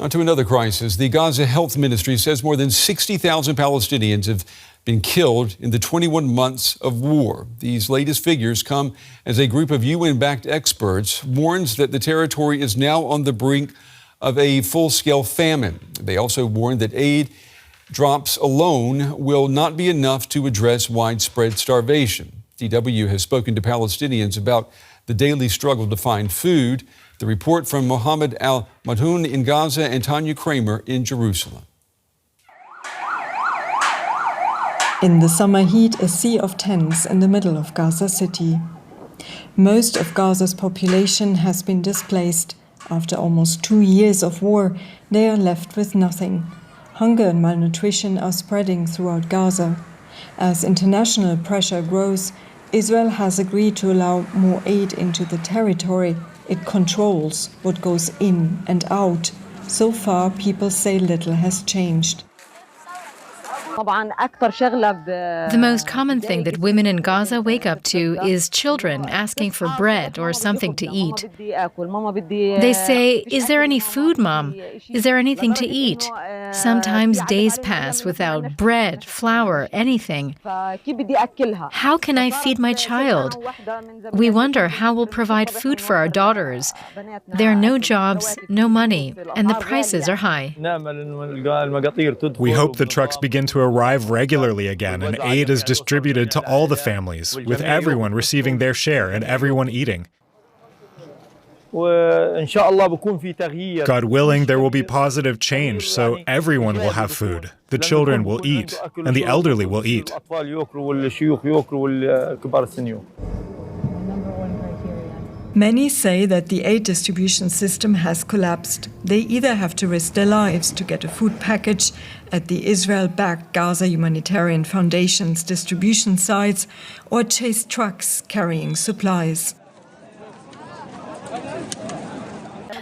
On to another crisis. The Gaza Health Ministry says more than 60,000 Palestinians have been killed in the 21 months of war. These latest figures come as a group of UN-backed experts warns that the territory is now on the brink of a full-scale famine. They also warn that aid drops alone will not be enough to address widespread starvation. DW has spoken to Palestinians about the daily struggle to find food. The report from Mohammed Al-Madhoun in Gaza and Tanya Kramer in Jerusalem. In the summer heat, a sea of tents in the middle of Gaza City. Most of Gaza's population has been displaced. After almost 2 years of war, they are left with nothing. Hunger and malnutrition are spreading throughout Gaza. As international pressure grows, Israel has agreed to allow more aid into the territory. It controls what goes in and out. So far, people say little has changed. The most common thing that women in Gaza wake up to is children asking for bread or something to eat. They say, "Is there any food, Mom? Is there anything to eat?" Sometimes days pass without bread, flour, anything. How can I feed my child? We wonder how we'll provide food for our daughters. There are no jobs, no money, and the prices are high. We hope the trucks begin to arrive regularly again and aid is distributed to all the families, with everyone receiving their share and everyone eating. God willing, there will be positive change, so everyone will have food. The children will eat, and the elderly will eat. Many say that the aid distribution system has collapsed. They either have to risk their lives to get a food package at the Israel-backed Gaza Humanitarian Foundation's distribution sites or chase trucks carrying supplies.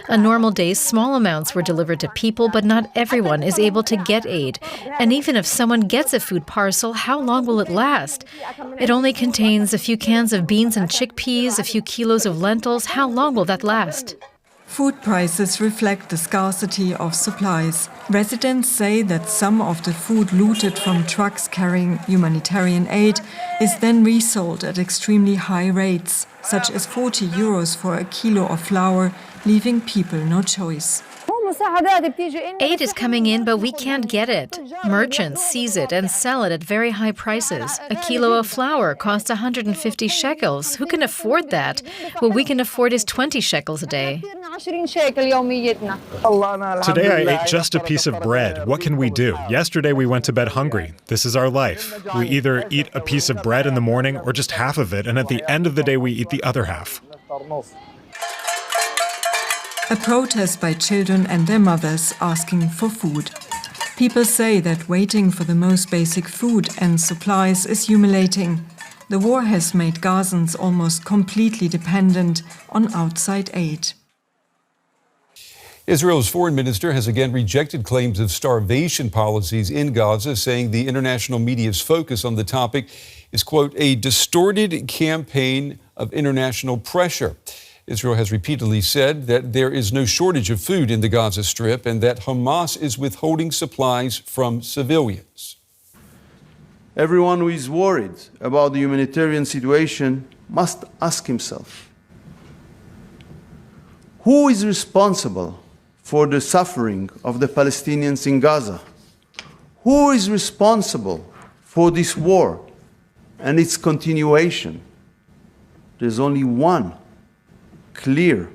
On normal days, small amounts were delivered to people, but not everyone is able to get aid. And even if someone gets a food parcel, how long will it last? It only contains a few cans of beans and chickpeas, a few kilos of lentils. How long will that last? Food prices reflect the scarcity of supplies. Residents say that some of the food looted from trucks carrying humanitarian aid is then resold at extremely high rates, such as 40 euros for a kilo of flour, leaving people no choice. Aid is coming in, but we can't get it. Merchants seize it and sell it at very high prices. A kilo of flour costs 150 shekels. Who can afford that? What we can afford is 20 shekels a day. Today I ate just a piece of bread. What can we do? Yesterday we went to bed hungry. This is our life. We either eat a piece of bread in the morning or just half of it, and at the end of the day we eat the other half. A protest by children and their mothers asking for food. People say that waiting for the most basic food and supplies is humiliating. The war has made Gazans almost completely dependent on outside aid. Israel's foreign minister has again rejected claims of starvation policies in Gaza, saying the international media's focus on the topic is, quote, a distorted campaign of international pressure. Israel has repeatedly said that there is no shortage of food in the Gaza Strip and that Hamas is withholding supplies from civilians. Everyone who is worried about the humanitarian situation must ask himself, who is responsible for the suffering of the Palestinians in Gaza? Who is responsible for this war and its continuation? There's only one clear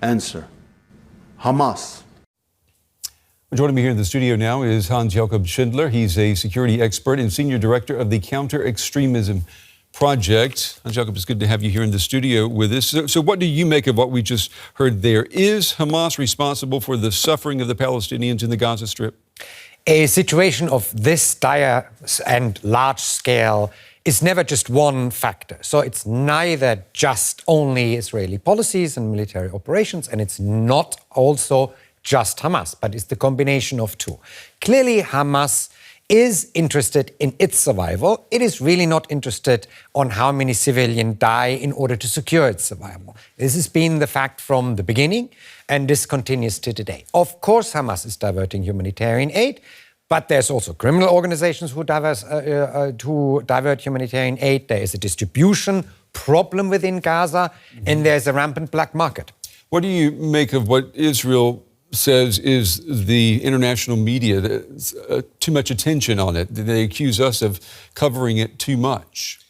answer: Hamas. Joining me here in the studio now is Hans-Jakob Schindler. He's a security expert and senior director of the Counter-Extremism Project. Hans-Jakob, it's good to have you here in the studio with us. So what do you make of what we just heard there? Is Hamas responsible for the suffering of the Palestinians in the Gaza Strip? A situation of this dire and large scale is never just one factor. So it's neither just only Israeli policies and military operations, and it's not also just Hamas, but it's the combination of two. Clearly, Hamas is interested in its survival. It is really not interested on how many civilians die in order to secure its survival. This has been the fact from the beginning, and this continues to today. Of course, Hamas is diverting humanitarian aid, but there's also criminal organizations who divert humanitarian aid. There is a distribution problem within Gaza, and there's a rampant black market. What do you make of what Israel says is the international media, too much attention on it? They accuse us of covering it too much.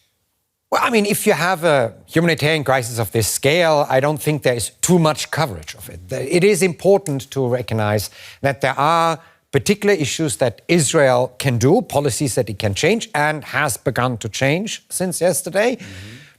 Well, I mean, if you have a humanitarian crisis of this scale, I don't think there is too much coverage of it. It is important to recognize that there are particular issues that Israel can do, policies that it can change and has begun to change since yesterday,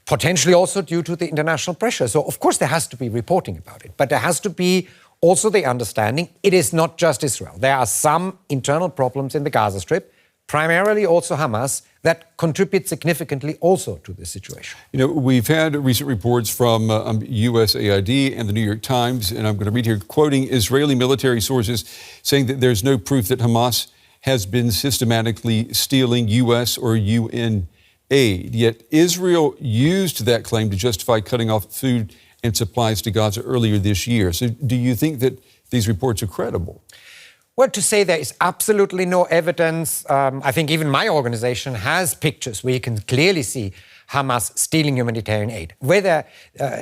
potentially also due to the international pressure. So, of course, there has to be reporting about it, but there has to be also the understanding it is not just Israel. There are some internal problems in the Gaza Strip, primarily also Hamas, that contribute significantly also to this situation. You know, we've had recent reports from USAID and the New York Times, and I'm going to read here, quoting Israeli military sources, saying that there's no proof that Hamas has been systematically stealing U.S. or UN aid. Yet Israel used that claim to justify cutting off food and supplies to Gaza earlier this year. So do you think that these reports are credible? Well, to say there is absolutely no evidence, I think even my organization has pictures where you can clearly see Hamas stealing humanitarian aid. Whether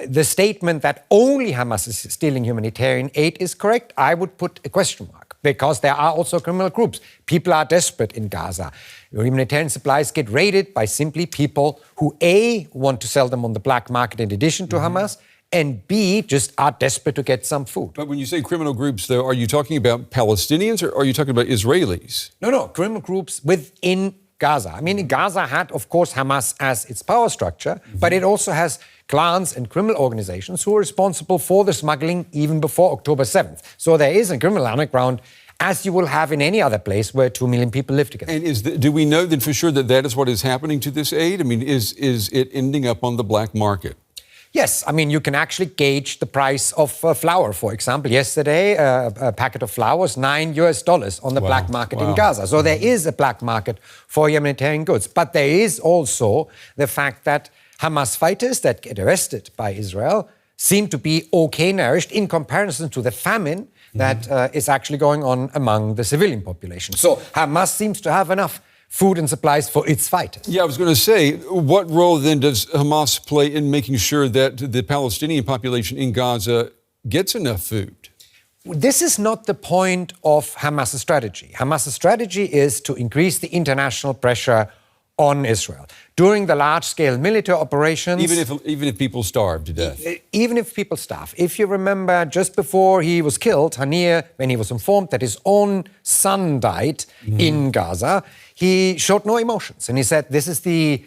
the statement that only Hamas is stealing humanitarian aid is correct, I would put a question mark, because there are also criminal groups. People are desperate in Gaza. Humanitarian supplies get raided by simply people who, A, want to sell them on the black market in addition to Hamas, and B, just are desperate to get some food. But when you say criminal groups, though, are you talking about Palestinians or are you talking about Israelis? No, criminal groups within Gaza. I mean, Gaza had, of course, Hamas as its power structure, but it also has clans and criminal organizations who are responsible for the smuggling even before October 7th. So there is a criminal underground, as you will have in any other place where 2 million people live together. And do we know then for sure that that is what is happening to this aid? I mean, is it ending up on the black market? Yes, I mean, you can actually gauge the price of flour, for example. Yesterday, a packet of flour was $9 on the black market in Gaza. So there is a black market for humanitarian goods. But there is also the fact that Hamas fighters that get arrested by Israel seem to be okay nourished in comparison to the famine that is actually going on among the civilian population. So Hamas seems to have enough food and supplies for its fighters. Yeah, I was going to say, what role then does Hamas play in making sure that the Palestinian population in Gaza gets enough food? This is not the point of Hamas' strategy. Hamas' strategy is to increase the international pressure on Israel. During the large-scale military operations... Even if people starve to death? Even if people starve. If you remember, just before he was killed, Haniyeh, when he was informed that his own son died in Gaza, he showed no emotions. And he said, this is the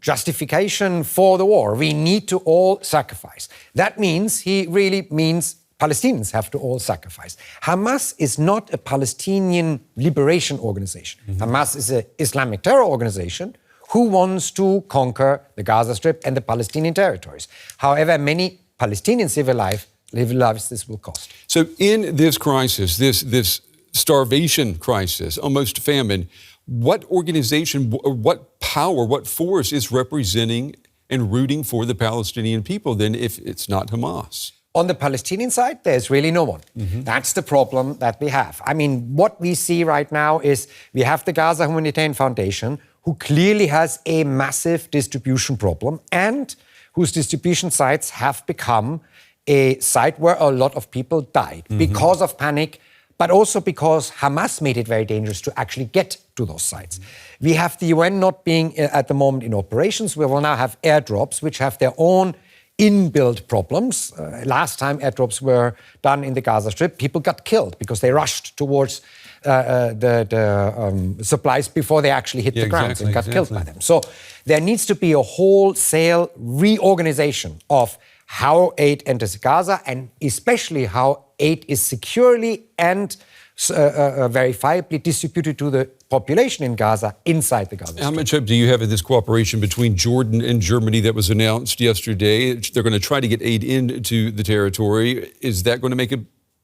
justification for the war. We need to all sacrifice. That means, he really means, Palestinians have to all sacrifice. Hamas is not a Palestinian liberation organization. Hamas is an Islamic terror organization who wants to conquer the Gaza Strip and the Palestinian territories. However many Palestinian civil lives this will cost. So in this crisis, this starvation crisis, almost famine, what organization, what power, what force is representing and rooting for the Palestinian people then if it's not Hamas? On the Palestinian side, there's really no one. That's the problem that we have. I mean, what we see right now is we have the Gaza Humanitarian Foundation, who clearly has a massive distribution problem and whose distribution sites have become a site where a lot of people died because of panic, but also because Hamas made it very dangerous to actually get to those sites. We have the UN not being at the moment in operations. We will now have airdrops, which have their own inbuilt problems. Last time airdrops were done in the Gaza Strip, people got killed because they rushed towards the supplies before they actually hit the ground and got killed by them. So there needs to be a wholesale reorganization of how aid enters Gaza and especially how aid is securely and verifiably distributed to the population in Gaza inside the Gaza Strip. How much hope do you have in this cooperation between Jordan and Germany that was announced yesterday? They're going to try to get aid into the territory. Is that going to make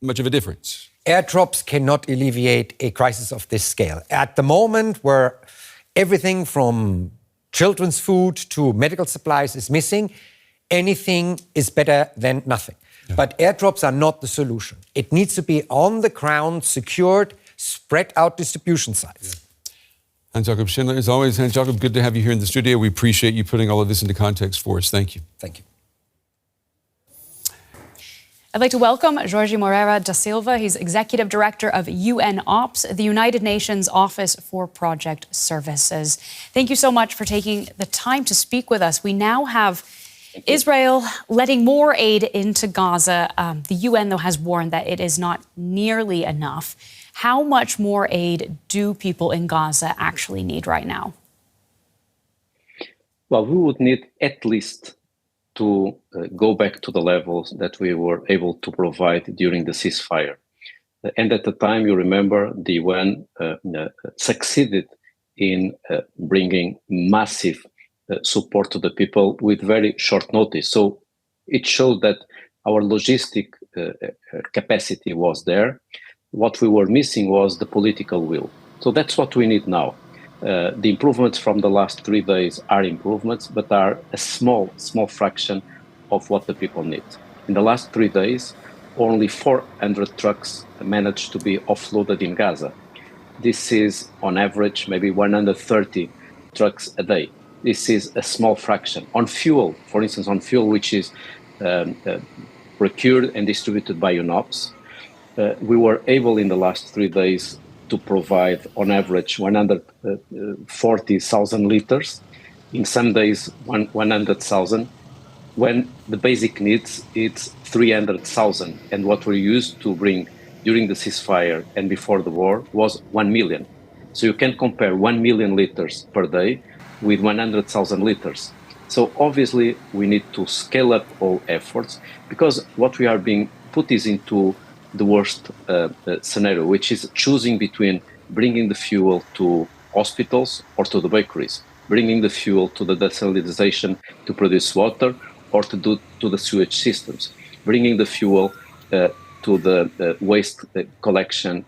much of a difference? Airdrops cannot alleviate a crisis of this scale. At the moment, where everything from children's food to medical supplies is missing, anything is better than nothing. Yeah. But airdrops are not the solution. It needs to be on the ground, secured, spread out distribution sites. Yeah. Hans-Jakob Schindler, as always, Hans-Jakob, good to have you here in the studio. We appreciate you putting all of this into context for us. Thank you. Thank you. I'd like to welcome Jorge Moreira da Silva. He's Executive Director of UN Ops, the United Nations Office for Project Services. Thank you so much for taking the time to speak with us. We now have Israel letting more aid into Gaza. The UN, though, has warned that it is not nearly enough. How much more aid do people in Gaza actually need right now? Well, we would need at least to go back to the levels that we were able to provide during the ceasefire. And at the time, you remember, the UN succeeded in bringing massive support to the people with very short notice. So it showed that our logistic capacity was there. What we were missing was the political will. So that's what we need now. The improvements from the last 3 days are improvements, but are a small fraction of what the people need. In the last 3 days, only 400 trucks managed to be offloaded in Gaza. This is, on average, maybe 130 trucks a day. This is a small fraction. On fuel, for instance, which is procured and distributed by UNOPS, we were able in the last 3 days to provide, on average, 140,000 liters. In some days, 100,000. When the basic needs, it's 300,000. And what we used to bring during the ceasefire and before the war was 1 million. So you can compare 1 million liters per day with 100,000 liters. So obviously, we need to scale up all efforts, because what we are being put is into the worst scenario, which is choosing between bringing the fuel to hospitals or to the bakeries, bringing the fuel to the desalinization to produce water or to the sewage systems, bringing the fuel to the waste collection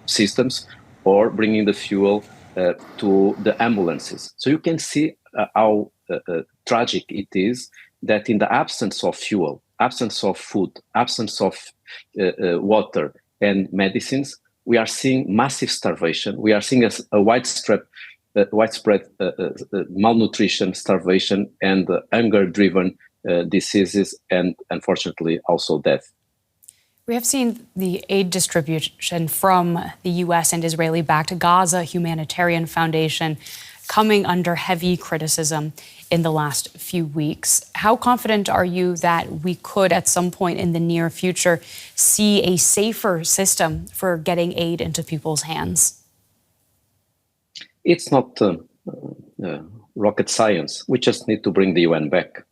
systems, or bringing the fuel to the ambulances. So you can see how tragic it is that in the absence of fuel, absence of food, absence of water and medicines, we are seeing massive starvation. We are seeing a widespread malnutrition, starvation, and hunger-driven diseases, and unfortunately also death. We have seen the aid distribution from the U.S. and Israeli-backed Gaza Humanitarian Foundation coming under heavy criticism in the last few weeks. How confident are you that we could, at some point in the near future, see a safer system for getting aid into people's hands? It's not rocket science. We just need to bring the UN back.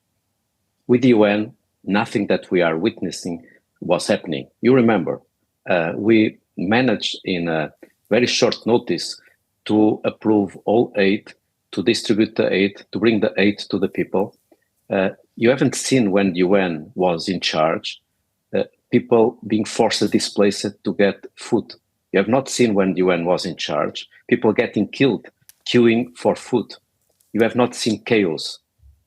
With the UN, nothing that we are witnessing was happening. You remember, we managed in a very short notice to approve all aid, to distribute the aid, to bring the aid to the people. You haven't seen, when the UN was in charge, people being forced to displace it to get food. You have not seen, when the UN was in charge, people getting killed, queuing for food. You have not seen chaos.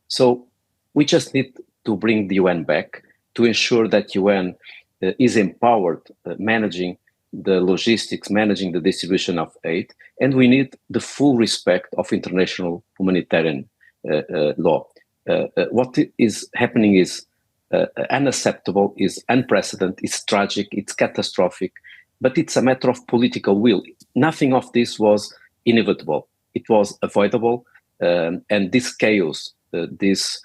So we just need to bring the UN back to ensure that UN is empowered managing the logistics, managing the distribution of aid, and we need the full respect of international humanitarian law. What is happening is unacceptable, is unprecedented, it's tragic, it's catastrophic, but it's a matter of political will. Nothing of this was inevitable. It was avoidable, and this chaos, this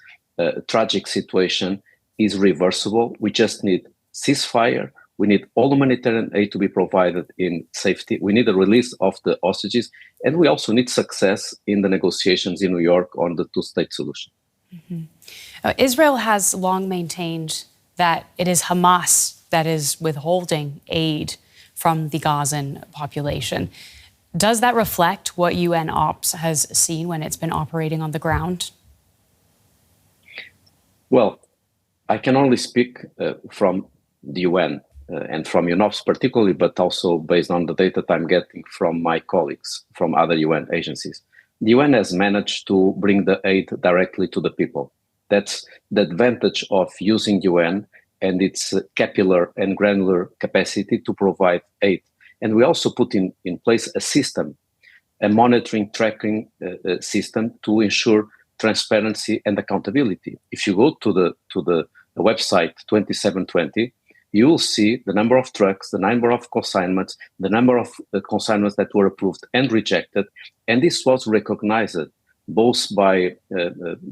tragic situation is reversible. We just need ceasefire. We need all humanitarian aid to be provided in safety. We need the release of the hostages. And we also need success in the negotiations in New York on the two-state solution. Mm-hmm. Israel has long maintained that it is Hamas that is withholding aid from the Gazan population. Does that reflect what UN Ops has seen when it's been operating on the ground? Well, I can only speak from the UN. and from UNOPS particularly, but also based on the data that I'm getting from my colleagues from other UN agencies. The UN has managed to bring the aid directly to the people. That's the advantage of using UN and its capillary and granular capacity to provide aid. And we also put in place a system, a monitoring, tracking system to ensure transparency and accountability. If you go to the website 2720, you will see the number of trucks, the number of consignments, the number of consignments that were approved and rejected. And this was recognized both by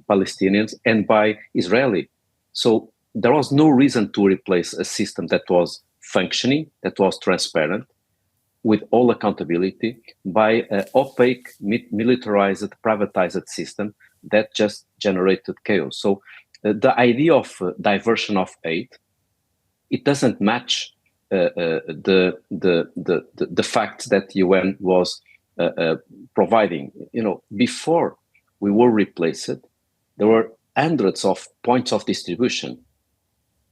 Palestinians and by Israeli. So there was no reason to replace a system that was functioning, that was transparent, with all accountability, by an opaque, militarized, privatized system that just generated chaos. So the idea of diversion of aid, it doesn't match the fact that UN was providing. You know, before we were replaced, there were hundreds of points of distribution.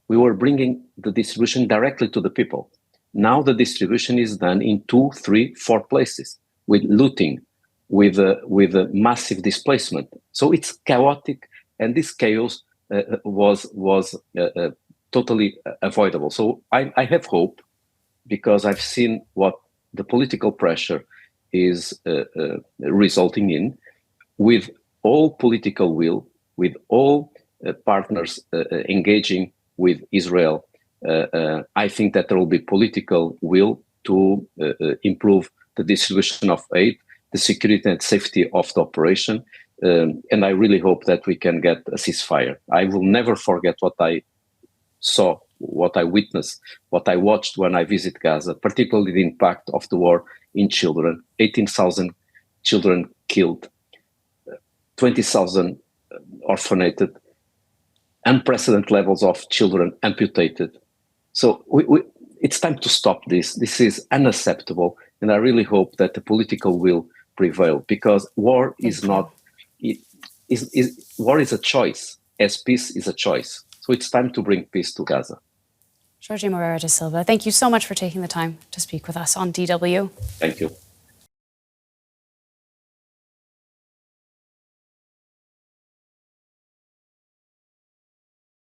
We were bringing the distribution directly to the people. Now the distribution is done in 2, 3, 4 places, with looting, with a massive displacement. So it's chaotic, and this chaos was totally avoidable. So I have hope, because I've seen what the political pressure is resulting in, with all political will, with all partners engaging with Israel. I think that there will be political will to improve the distribution of aid, the security and safety of the operation, and I really hope that we can get a ceasefire. I will never forget what I saw, what I witnessed, what I watched when I visit Gaza, particularly the impact of the war in children. 18,000 children killed, 20,000 orphanated, unprecedented levels of children amputated. So it's time to stop this. This is unacceptable, and I really hope that the political will prevail, because war is not. War is a choice, as peace is a choice. So it's time to bring peace to Gaza. Jorge Moreira da Silva, thank you so much for taking the time to speak with us on DW. Thank you.